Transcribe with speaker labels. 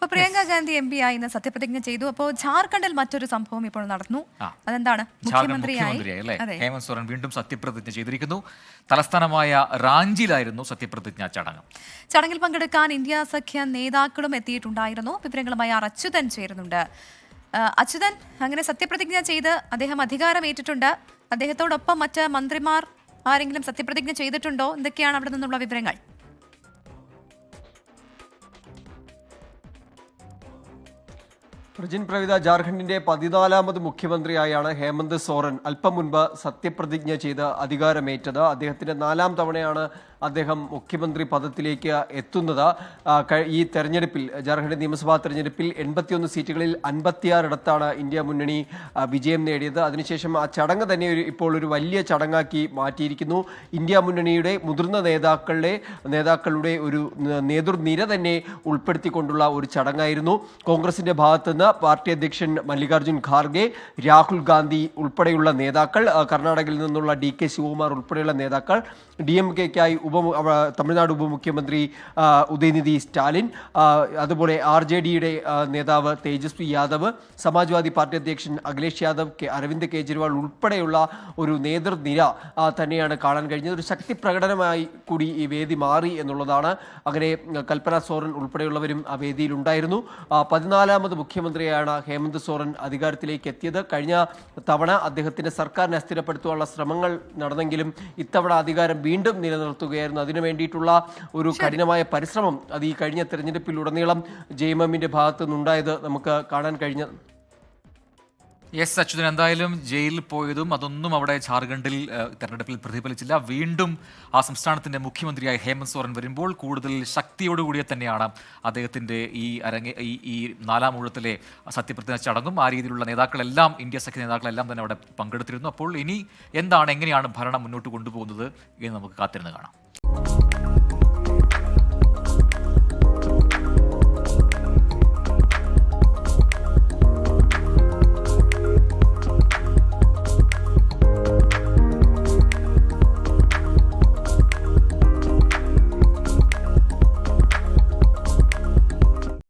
Speaker 1: ഇപ്പൊ പ്രിയങ്ക ഗാന്ധി MP ആയി ഇന്ന് സത്യപ്രതിജ്ഞ ചെയ്തു. അപ്പോൾ ജാർഖണ്ഡിൽ മറ്റൊരു സംഭവം ഇപ്പോൾ നടന്നു. അതെന്താണ്? മുഖ്യമന്ത്രിയായി
Speaker 2: ഹേമന്ത് സോറൻ വീണ്ടും സത്യപ്രതിജ്ഞ ചെയ്തിരിക്കുന്നു. തലസ്ഥാനമായ റാഞ്ചിയിലായിരുന്നു സത്യപ്രതിജ്ഞാ ചടങ്ങ്.
Speaker 1: ചടങ്ങിൽ പങ്കെടുക്കാൻ ഇന്ത്യ സഖ്യ നേതാക്കളും എത്തിയിട്ടുണ്ടായിരുന്നു. വിവരങ്ങളുമായി അച്യുതൻ ചേരുന്നുണ്ട്. അച്യുതൻ, അങ്ങനെ സത്യപ്രതിജ്ഞ ചെയ്ത് അദ്ദേഹം അധികാരമേറ്റിട്ടുണ്ട്. അദ്ദേഹത്തോടൊപ്പം മറ്റ് മന്ത്രിമാർ ആരെങ്കിലും സത്യപ്രതിജ്ഞ ചെയ്തിട്ടുണ്ടോ? എന്തൊക്കെയാണ് അവിടെ നിന്നുള്ള വിവരങ്ങൾ?
Speaker 3: പ്രജിൻ പ്രവിത, ജാർഖണ്ഡിന്റെ 14ാമത് മുഖ്യമന്ത്രിയായാണ് ഹേമന്ത് സോറൻ അല്പം മുൻപ് സത്യപ്രതിജ്ഞ ചെയ്ത് അധികാരമേറ്റത്. അദ്ദേഹത്തിന്റെ 4ാം തവണയാണ് അദ്ദേഹം മുഖ്യമന്ത്രി പദത്തിലേക്ക് എത്തുന്നത്. ഈ തെരഞ്ഞെടുപ്പിൽ, ജാർഖണ്ഡ് നിയമസഭാ തെരഞ്ഞെടുപ്പിൽ 81 സീറ്റുകളിൽ 56 ഇടത്താണ് ഇന്ത്യ മുന്നണി വിജയം നേടിയത്. അതിനുശേഷം ആ ചടങ്ങ് തന്നെ ഇപ്പോൾ ഒരു വലിയ ചടങ്ങാക്കി മാറ്റിയിരിക്കുന്നു. ഇന്ത്യ മുന്നണിയുടെ മുതിർന്ന നേതാക്കളുടെ ഒരു നേതൃനിര തന്നെ ഉൾപ്പെടുത്തിക്കൊണ്ടുള്ള ഒരു ചടങ്ങായിരുന്നു. കോൺഗ്രസിന്റെ ഭാഗത്തുനിന്ന് പാർട്ടി അധ്യക്ഷൻ മല്ലികാർജുൻ ഖാർഗെ, രാഹുൽ ഗാന്ധി ഉൾപ്പെടെയുള്ള നേതാക്കൾ, കർണാടകയിൽ നിന്നുള്ള DK ശിവകുമാർ ഉൾപ്പെടെയുള്ള നേതാക്കൾ, DMK-ക്കായി തമിഴ്നാട് ഉപമുഖ്യമന്ത്രി ഉദയനിധി സ്റ്റാലിൻ, അതുപോലെ RJD-യുടെ നേതാവ് തേജസ്വി യാദവ്, സമാജ്വാദി പാർട്ടി അധ്യക്ഷൻ അഖിലേഷ് യാദവ്, അരവിന്ദ് കെജ്രിവാൾ ഉൾപ്പെടെയുള്ള ഒരു നേതൃനിര തന്നെയാണ് കാണാൻ കഴിഞ്ഞത്. ഒരു ശക്തി പ്രകടനമായി കൂടി ഈ വേദി മാറി എന്നുള്ളതാണ്. അങ്ങനെ കൽപ്പന സോറൻ ഉൾപ്പെടെയുള്ളവരും ആ വേദിയിലുണ്ടായിരുന്നു. 14ാമത് മുഖ്യമന്ത്രിയാണ് ഹേമന്ത് സോറൻ അധികാരത്തിലേക്ക് എത്തിയത്. കഴിഞ്ഞ തവണ അദ്ദേഹത്തിന്റെ സർക്കാരിനെ അസ്ഥിരപ്പെടുത്താനുള്ള ശ്രമങ്ങൾ നടന്നെങ്കിലും ഇത്തവണ അധികാരം വീണ്ടും നിലനിർത്തുകയായിരുന്നു. അതിനു വേണ്ടിയിട്ടുള്ള ഒരു കഠിനമായ പരിശ്രമം അത് ഈ കഴിഞ്ഞ തെരഞ്ഞെടുപ്പിലുടനീളം JMMന്റെ ഭാഗത്തു നിന്നുണ്ടായത് നമുക്ക് കാണാൻ കഴിഞ്ഞ.
Speaker 2: യെസ് അച്യുതൻ, എന്തായാലും ജയിലിൽ പോയതും അതൊന്നും അവിടെ ജാർഖണ്ഡിൽ തെരഞ്ഞെടുപ്പിൽ പ്രതിഫലിച്ചില്ല. വീണ്ടും ആ സംസ്ഥാനത്തിന്റെ മുഖ്യമന്ത്രിയായി ഹേമന്ത് സോറൻ വരുമ്പോൾ കൂടുതൽ ശക്തിയോടുകൂടിയ തന്നെയാണ് അദ്ദേഹത്തിന്റെ ഈ 4ാം ഊഴത്തിലെ സത്യപ്രതിജ്ഞ ചടങ്ങും. ആ രീതിയിലുള്ള നേതാക്കളെല്ലാം, ഇന്ത്യ സഖ്യ നേതാക്കളെല്ലാം തന്നെ അവിടെ പങ്കെടുത്തിരുന്നു. അപ്പോൾ ഇനി എന്താണ്, എങ്ങനെയാണ് ഭരണം മുന്നോട്ട് കൊണ്ടുപോകുന്നത് എന്ന് നമുക്ക് കാത്തിരുന്ന് കാണാം.